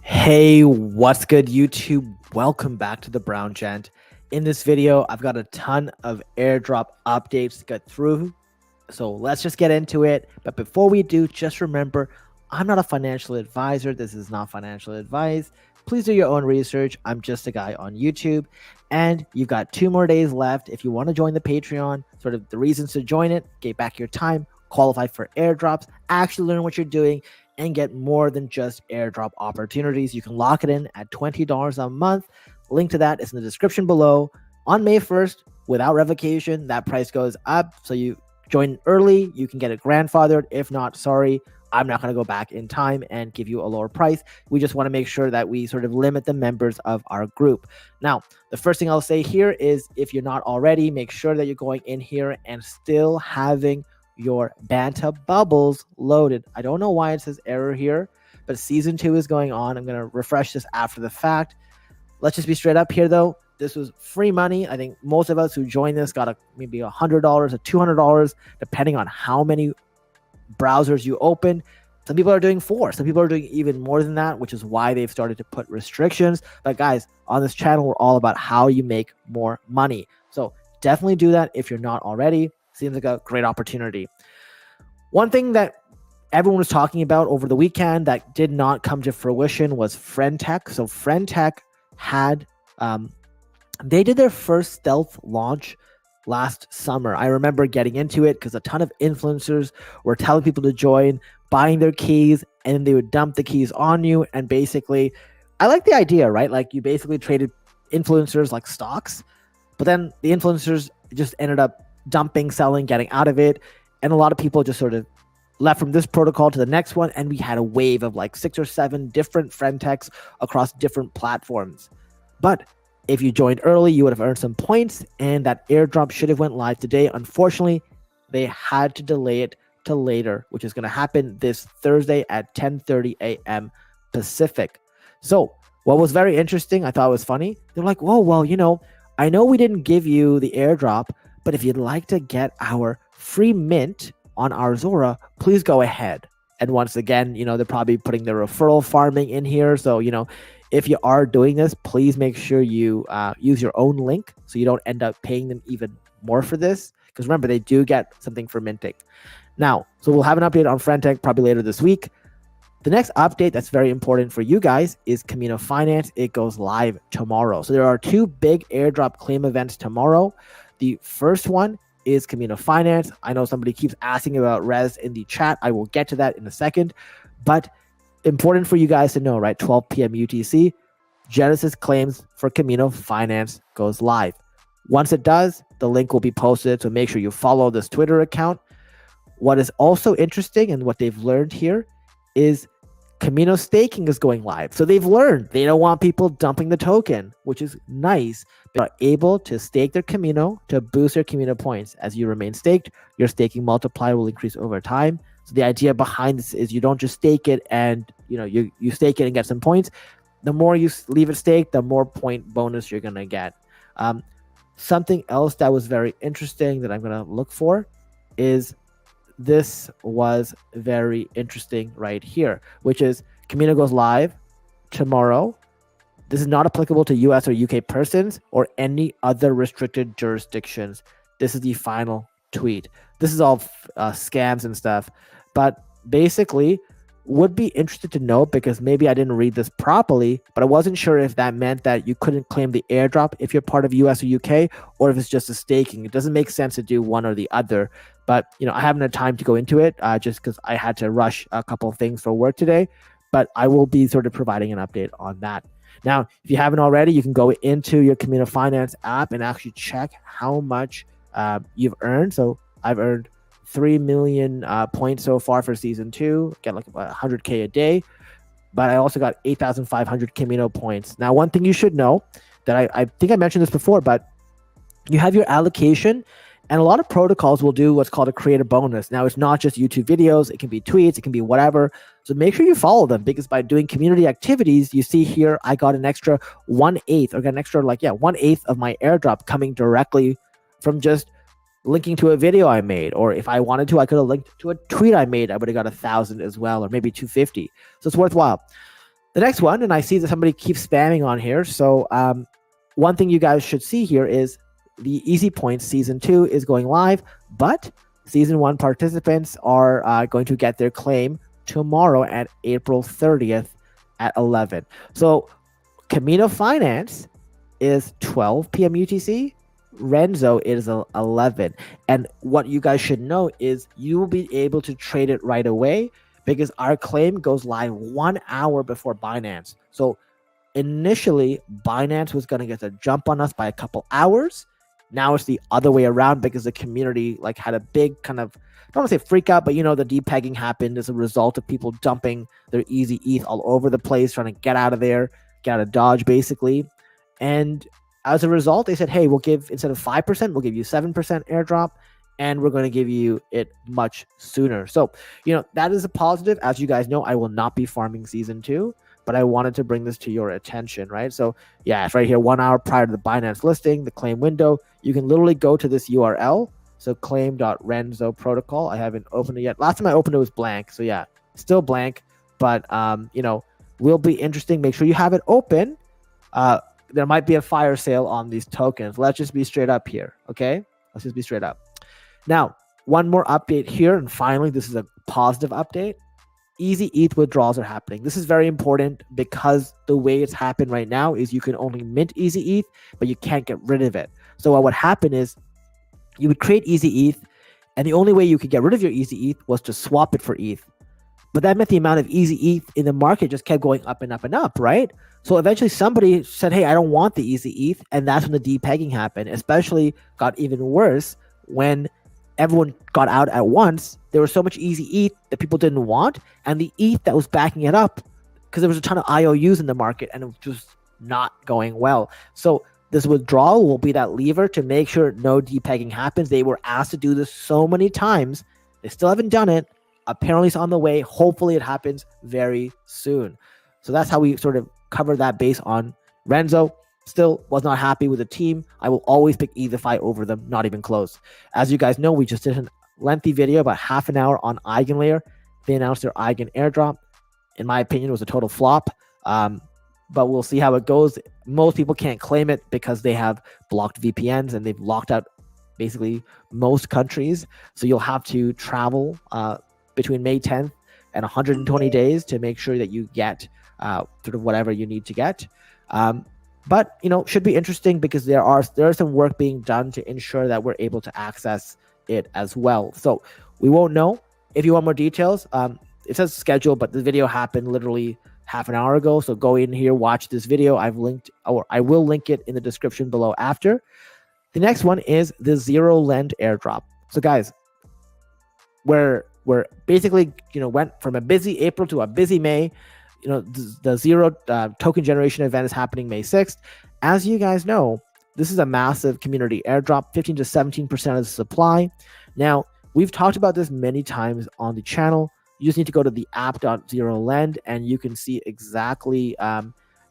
Hey, what's good, YouTube? Welcome back to the Brown Gent. In this video, I've got a ton of airdrop updates to get through, so let's just get into it. But before we do, just remember, I'm not a financial advisor. This is not financial advice. Please do your own research. I'm just a guy on YouTube, and you've got 2 more days left. If you want to join the Patreon, sort of the reasons to join it: get back your time, qualify for airdrops, actually learn what you're doing, and get more than just airdrop opportunities. You can lock it in at $20 a month. Link to that is in the description below. On May 1st, without revocation, that price goes up. So you join early, you can get it grandfathered. If not, sorry, I'm not going to go back in time and give you a lower price. We just want to make sure that we sort of limit the members of our group. Now, the first thing I'll say here is, if you're not already, make sure that you're going in here and still having your Banta bubbles loaded. I don't know why it says error here, but season 2 is going on. I'm going to refresh this after the fact. Let's just be straight up here, though. This was free money. I think most of us who joined this got maybe $100 or $200, depending on how many browsers you open. Some people are doing 4. Some people are doing even more than that, which is why they've started to put restrictions. But guys, on this channel, we're all about how you make more money. So definitely do that if you're not already. Seems like a great opportunity. One thing that everyone was talking about over the weekend that did not come to fruition was Friendtech. So Friendtech had, they did their first stealth launch last summer. I remember getting into it because a ton of influencers were telling people to join, buying their keys, and they would dump the keys on you. And basically, I like the idea, right? Like, you basically traded influencers like stocks, but then the influencers just ended up dumping, selling, getting out of it. And a lot of people just sort of left from this protocol to the next one. And we had a wave of like 6 or 7 different Friendtechs across different platforms. But if you joined early, you would have earned some points, and that airdrop should have went live today. Unfortunately, they had to delay it to later, which is going to happen this Thursday at 10:30 a.m. Pacific. So what was very interesting, I thought was funny. They're like, whoa, well, I know we didn't give you the airdrop, but if you'd like to get our free mint on our Zora, please go ahead. And once again, they're probably putting the referral farming in here. So, if you are doing this, please make sure you use your own link so you don't end up paying them even more for this. Because remember, they do get something for minting. Now, so we'll have an update on Friendtech probably later this week. The next update that's very important for you guys is KMNO Finance. It goes live tomorrow. So there are 2 big airdrop claim events tomorrow. The first one is KMNO Finance. I know somebody keeps asking about REZ in the chat. I will get to that in a second. But important for you guys to know, right? 12 p.m. UTC, Genesis claims for KMNO Finance goes live. Once it does, the link will be posted. So make sure you follow this Twitter account. What is also interesting, and what they've learned here, is KMNO staking is going live. So they've learned they don't want people dumping the token, which is nice. They are able to stake their KMNO to boost their KMNO points. As you remain staked, your staking multiplier will increase over time. So the idea behind this is you don't just stake it and you stake it and get some points. The more you leave it staked, the more point bonus you're gonna get. Something else that was very interesting that I'm gonna look for is, this was very interesting right here, which is KMNO goes live tomorrow. This is not applicable to US or UK persons or any other restricted jurisdictions. This is the final tweet. This is all scams and stuff, but basically would be interested to know, because maybe I didn't read this properly, but I wasn't sure if that meant that you couldn't claim the airdrop if you're part of US or UK, or if it's just a staking. It doesn't make sense to do one or the other, but I haven't had time to go into it just because I had to rush a couple of things for work today, but I will be sort of providing an update on that. Now, if you haven't already, you can go into your KMNO Finance app and actually check how much you've earned. So I've earned 3 million points so far for season 2, get like about 100K a day, but I also got 8,500 KMNO points. Now, one thing you should know that I think I mentioned this before, but you have your allocation, and a lot of protocols will do what's called a creator bonus. Now, it's not just YouTube videos, it can be tweets, it can be whatever. So make sure you follow them, because by doing community activities, you see here, I got an extra 1/8, or got an extra 1/8 of my airdrop coming directly from just linking to a video I made. Or if I wanted to, I could have linked to a tweet I made. I would have got 1,000 as well, or maybe 250. So it's worthwhile. The next one, and I see that somebody keeps spamming on here. So one thing you guys should see here is the Easy Points Season 2 is going live, but Season 1 participants are going to get their claim tomorrow at April 30th at 11. So KMNO Finance is 12 p.m. UTC. Renzo is 11. And what you guys should know is you will be able to trade it right away because our claim goes live 1 hour before Binance. So initially, Binance was going to get a jump on us by a couple hours. Now it's the other way around because the community like had a big kind of, I don't want to say freak out, but you know, the depegging happened as a result of people dumping their easy ETH all over the place, trying to get out of there, get out of Dodge basically. And as a result, they said, hey, we'll give, instead of 5%, we'll give you 7% airdrop, and we're going to give you it much sooner. So, you know, that is a positive. As you guys know, I will not be farming Season 2. But I wanted to bring this to your attention, right? So yeah, it's right here, 1 hour prior to the Binance listing, the claim window. You can literally go to this URL. So claim.renzo protocol. I haven't opened it yet. Last time I opened it was blank. So yeah, still blank, but you know, will be interesting. Make sure you have it open. There might be a fire sale on these tokens. Let's just be straight up here, okay? Let's just be straight up. Now, one more update here, and finally, this is a positive update. Easy ETH withdrawals are happening. This is very important because the way it's happened right now is you can only mint Easy ETH, but you can't get rid of it. So what would happen is you would create Easy ETH, and the only way you could get rid of your Easy ETH was to swap it for ETH. But that meant the amount of Easy ETH in the market just kept going up and up and up, right? So eventually somebody said, hey, I don't want the Easy ETH, and that's when the depegging happened. Especially got even worse when everyone got out at once. There was so much Easy ETH that people didn't want, and the ETH that was backing it up, because there was a ton of IOUs in the market, and it was just not going well. So this withdrawal will be that lever to make sure no depegging happens. They were asked to do this so many times. They still haven't done it. Apparently it's on the way. Hopefully it happens very soon. So that's how we sort of cover that base on Renzo. Still was not happy with the team. I will always pick ETHify over them, not even close. As you guys know, we just did a lengthy video, about half an hour on EigenLayer. They announced their Eigen airdrop. In my opinion, it was a total flop. But we'll see how it goes. Most people can't claim it because they have blocked VPNs and they've locked out basically most countries. So you'll have to travel between May 10th and 120 days to make sure that you get sort of whatever you need to get. But, you know, should be interesting because there is some work being done to ensure that we're able to access it as well. So we won't know. If you want more details, it says schedule, but the video happened literally half an hour ago. So go in here, watch this video. I will link it in the description below after. The next one is the Zerol Lend airdrop. So guys, we're basically, you know, went from a busy April to a busy May. You know, the Zero token generation event is happening May 6th. As you guys know, this is a massive community airdrop, 15 to 17% of the supply. Now, we've talked about this many times on the channel. You just need to go to the app.zerolend and you can see exactly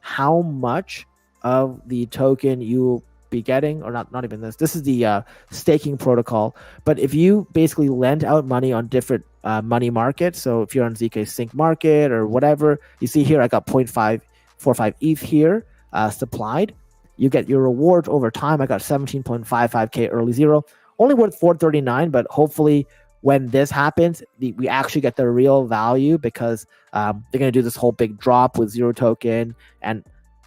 how much of the token you will be getting, or not even this. This is the staking protocol. But if you basically lend out money on different money markets, so if you're on ZK Sync Market or whatever, you see here I got 0.545 ETH here supplied. You get your rewards over time. I got 17.55K early zero, only worth 439, but hopefully when this happens, we actually get the real value because they're going to do this whole big drop with zero token, and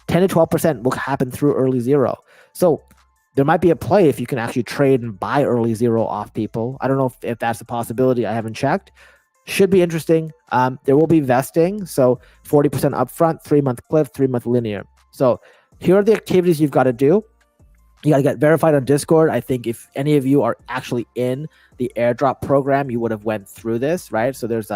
10 to 12% will happen through early zero. So there might be a play if you can actually trade and buy early zero off people. I don't know if that's a possibility. I haven't checked. Should be interesting. There will be vesting. So 40% upfront, 3-month cliff, 3-month linear. So here are the activities you've got to do. You got to get verified on Discord. I think if any of you are actually in the airdrop program, you would have went through this, right? So there's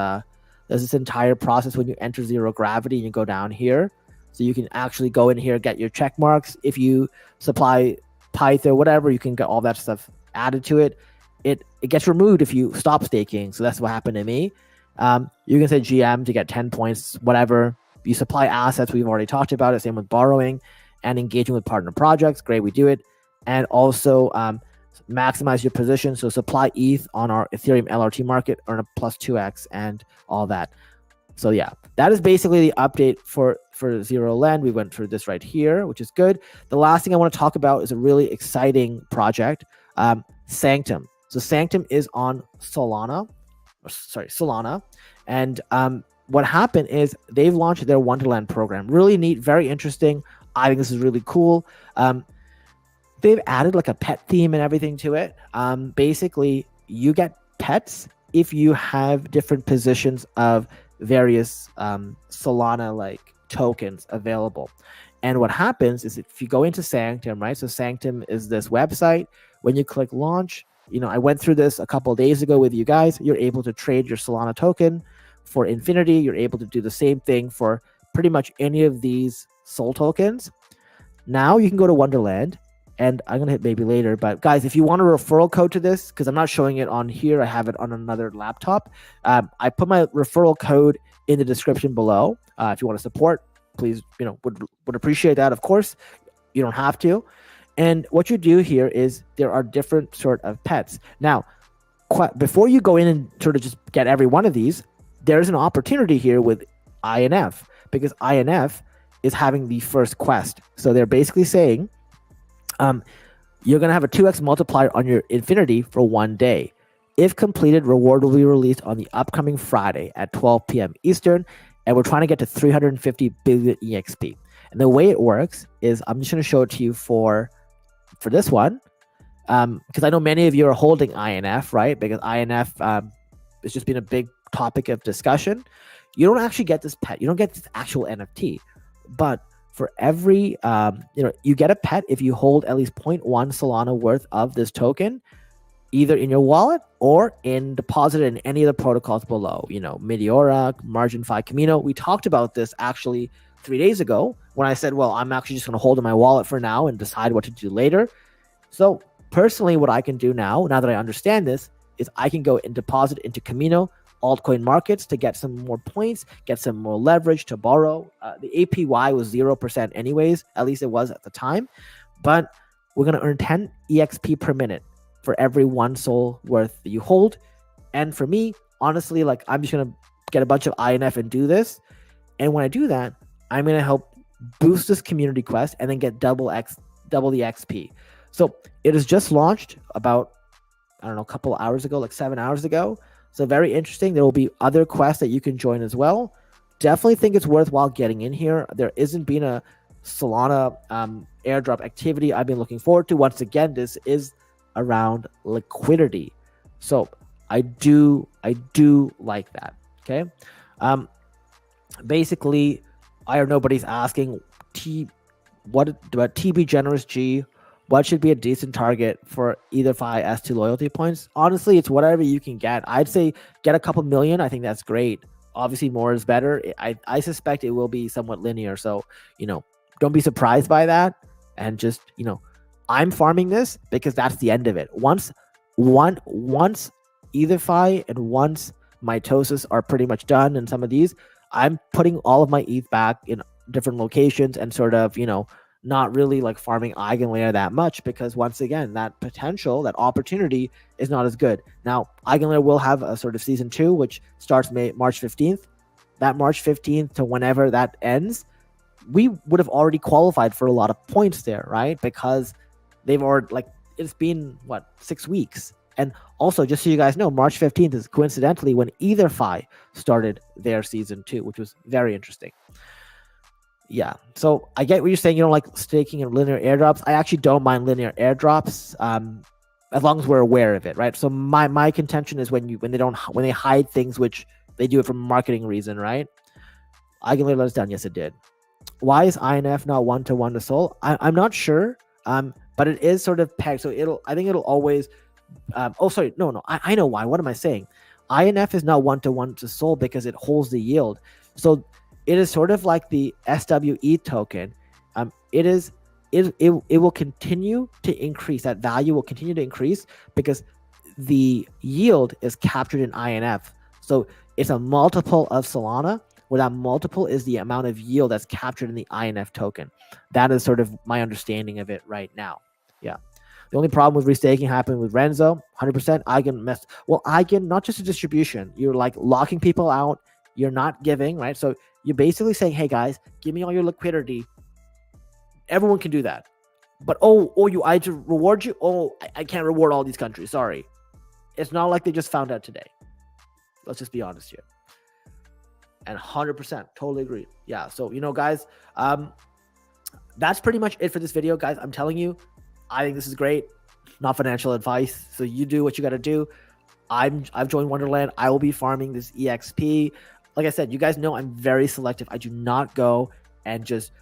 this entire process when you enter zero gravity and you go down here. So you can actually go in here, get your check marks. If you supply Python or whatever, you can get all that stuff added to it. It gets removed if you stop staking. So that's what happened to me. You can say GM to get 10 points, whatever. You supply assets. We've already talked about it. Same with borrowing and engaging with partner projects. Great, we do it. And also maximize your position. So supply ETH on our Ethereum LRT market, earn a plus 2x and all that. So yeah, that is basically the update for Zero Land. We went through this right here, which is good. The last thing I want to talk about is a really exciting project, Sanctum. So Sanctum is on Solana, and what happened is they've launched their Wonderland program. Really neat, very interesting. I think this is really cool. They've added like a pet theme and everything to it. Basically, you get pets if you have different positions of various Solana like tokens available. And what happens is if you go into Sanctum, right? So Sanctum is this website. When you click launch, I went through this a couple of days ago with you guys. You're able to trade your Solana token for infinity. You're able to do the same thing for pretty much any of these Sol tokens. Now you can go to Wonderland, and I'm going to hit maybe later. But guys, if you want a referral code to this, because I'm not showing it on here, I have it on another laptop. I put my referral code in the description below. If you want to support, please, would appreciate that. Of course, you don't have to. And what you do here is there are different sort of pets. Now, before you go in and sort of just get every one of these, there's an opportunity here with INF, because INF is having the first quest. So they're basically saying you're going to have a 2x multiplier on your infinity for 1 day. If completed, reward will be released on the upcoming Friday at 12 p.m. Eastern, and we're trying to get to 350 billion EXP. And the way it works is, I'm just going to show it to you for this one, because I know many of you are holding INF, right? Because INF has just been a big topic of discussion. You don't actually get this pet. You don't get this actual NFT, but for every, you get a pet if you hold at least 0.1 Solana worth of this token, either in your wallet or deposited in any of the protocols below, Meteora, Margin-Fi, KMNO. We talked about this actually 3 days ago when I said, well, I'm actually just going to hold in my wallet for now and decide what to do later. So personally, what I can do now that I understand this, is I can go and deposit into KMNO altcoin markets to get some more points, get some more leverage to borrow. The APY was 0% anyways, at least it was at the time. But we're going to earn 10 EXP per minute for every 1 Sol worth that you hold. And for me, honestly, I'm just going to get a bunch of INF and do this. And when I do that, I'm going to help boost this community quest and then get double the XP. So it is just launched about, a couple of hours ago, 7 hours ago. So very interesting. There will be other quests that you can join as well. Definitely think it's worthwhile getting in here. There isn't been a Solana airdrop activity I've been looking forward to. Once again, this is around liquidity. So I do like that. Okay. Basically, I heard nobody's asking what about TB Generous G. What should be a decent target for either Fi S2 loyalty points? Honestly, it's whatever you can get. I'd say get a couple million. I think that's great. Obviously, more is better. I suspect it will be somewhat linear. So, don't be surprised by that. And just, I'm farming this because that's the end of it. Once either Fi and once mitosis are pretty much done in some of these, I'm putting all of my ETH back in different locations and sort of, not really farming EigenLayer that much, because once again, that potential, that opportunity is not as good. Now, EigenLayer will have a sort of season 2, which starts March 15th. That March 15th to whenever that ends, we would have already qualified for a lot of points there, right? Because they've already, it's been, 6 weeks. And also, just so you guys know, March 15th is coincidentally when either Fi started their season 2, which was very interesting. Yeah, so I get what you're saying. You don't like staking and linear airdrops. I actually don't mind linear airdrops, as long as we're aware of it, right? So my contention is when they hide things, which they do it for a marketing reason, right? EigenLayer let us down. Yes, it did. Why is INF not 1-to-1 to Sol? I'm not sure, but it is sort of pegged. So I think it'll always. I know why. What am I saying? INF is not 1-to-1 to Sol because it holds the yield. So it is sort of like the SWE token. It will continue to increase. That value will continue to increase because the yield is captured in INF. So it's a multiple of Solana, where that multiple is the amount of yield that's captured in the INF token. That is sort of my understanding of it right now. Yeah. The only problem with restaking happened with Renzo. 100% Eigen messed. Well, Eigen, not just a distribution. You're locking people out you're not giving, right? So you're basically saying, hey guys, give me all your liquidity. Everyone can do that. But I to reward you? I can't reward all these countries. Sorry. It's not like they just found out today. Let's just be honest here. And 100%, totally agree. Yeah. So, guys, that's pretty much it for this video, guys. I'm telling you, I think this is great. Not financial advice. So you do what you got to do. I've joined Wonderland. I will be farming this EXP. Like I said, you guys know I'm very selective. I do not go and just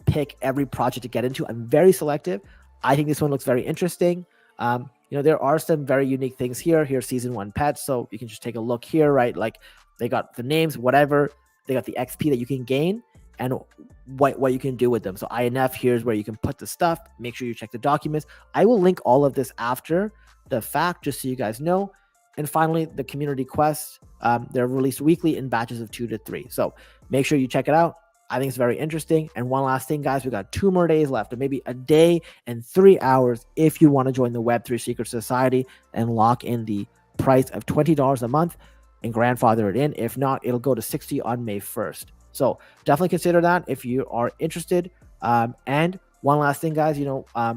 pick every project to get into. I'm very selective. I think this one looks very interesting. There are some very unique things here. Here's season 1 pets. So you can just take a look here, right? Like they got the names, whatever. They got the XP that you can gain and what you can do with them. So INF, here's where you can put the stuff. Make sure you check the documents. I will link all of this after the fact, just so you guys know. And finally, the community quests. They're released weekly in batches of 2 to 3. So make sure you check it out. I think it's very interesting. And one last thing, guys, we got 2 more days left, or maybe a day and 3 hours if you want to join the Web3 Secret Society and lock in the price of $20 a month and grandfather it in. If not, it'll go to $60 on May 1st. So definitely consider that if you are interested. And one last thing, guys,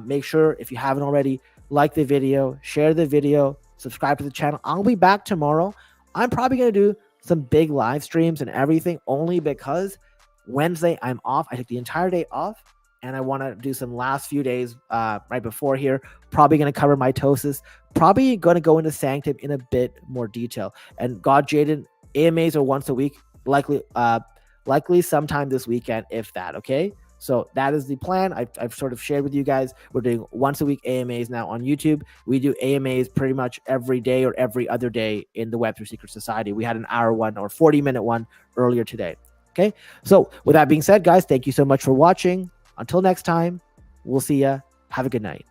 make sure if you haven't already, like the video, share the video, subscribe to the channel. I'll be back tomorrow. I'm probably going to do some big live streams and everything only because Wednesday I'm off. I took the entire day off and I want to do some last few days right before here. Probably going to cover mitosis. Probably going to go into Sanctum in a bit more detail. And God, Jaden, AMAs are once a week, likely sometime this weekend, if that. Okay. So that is the plan. I've sort of shared with you guys. We're doing once a week AMAs now on YouTube. We do AMAs pretty much every day or every other day in the Web3 Secret Society. We had an hour one or 40-minute one earlier today. Okay. So with that being said, guys, thank you so much for watching. Until next time, we'll see ya. Have a good night.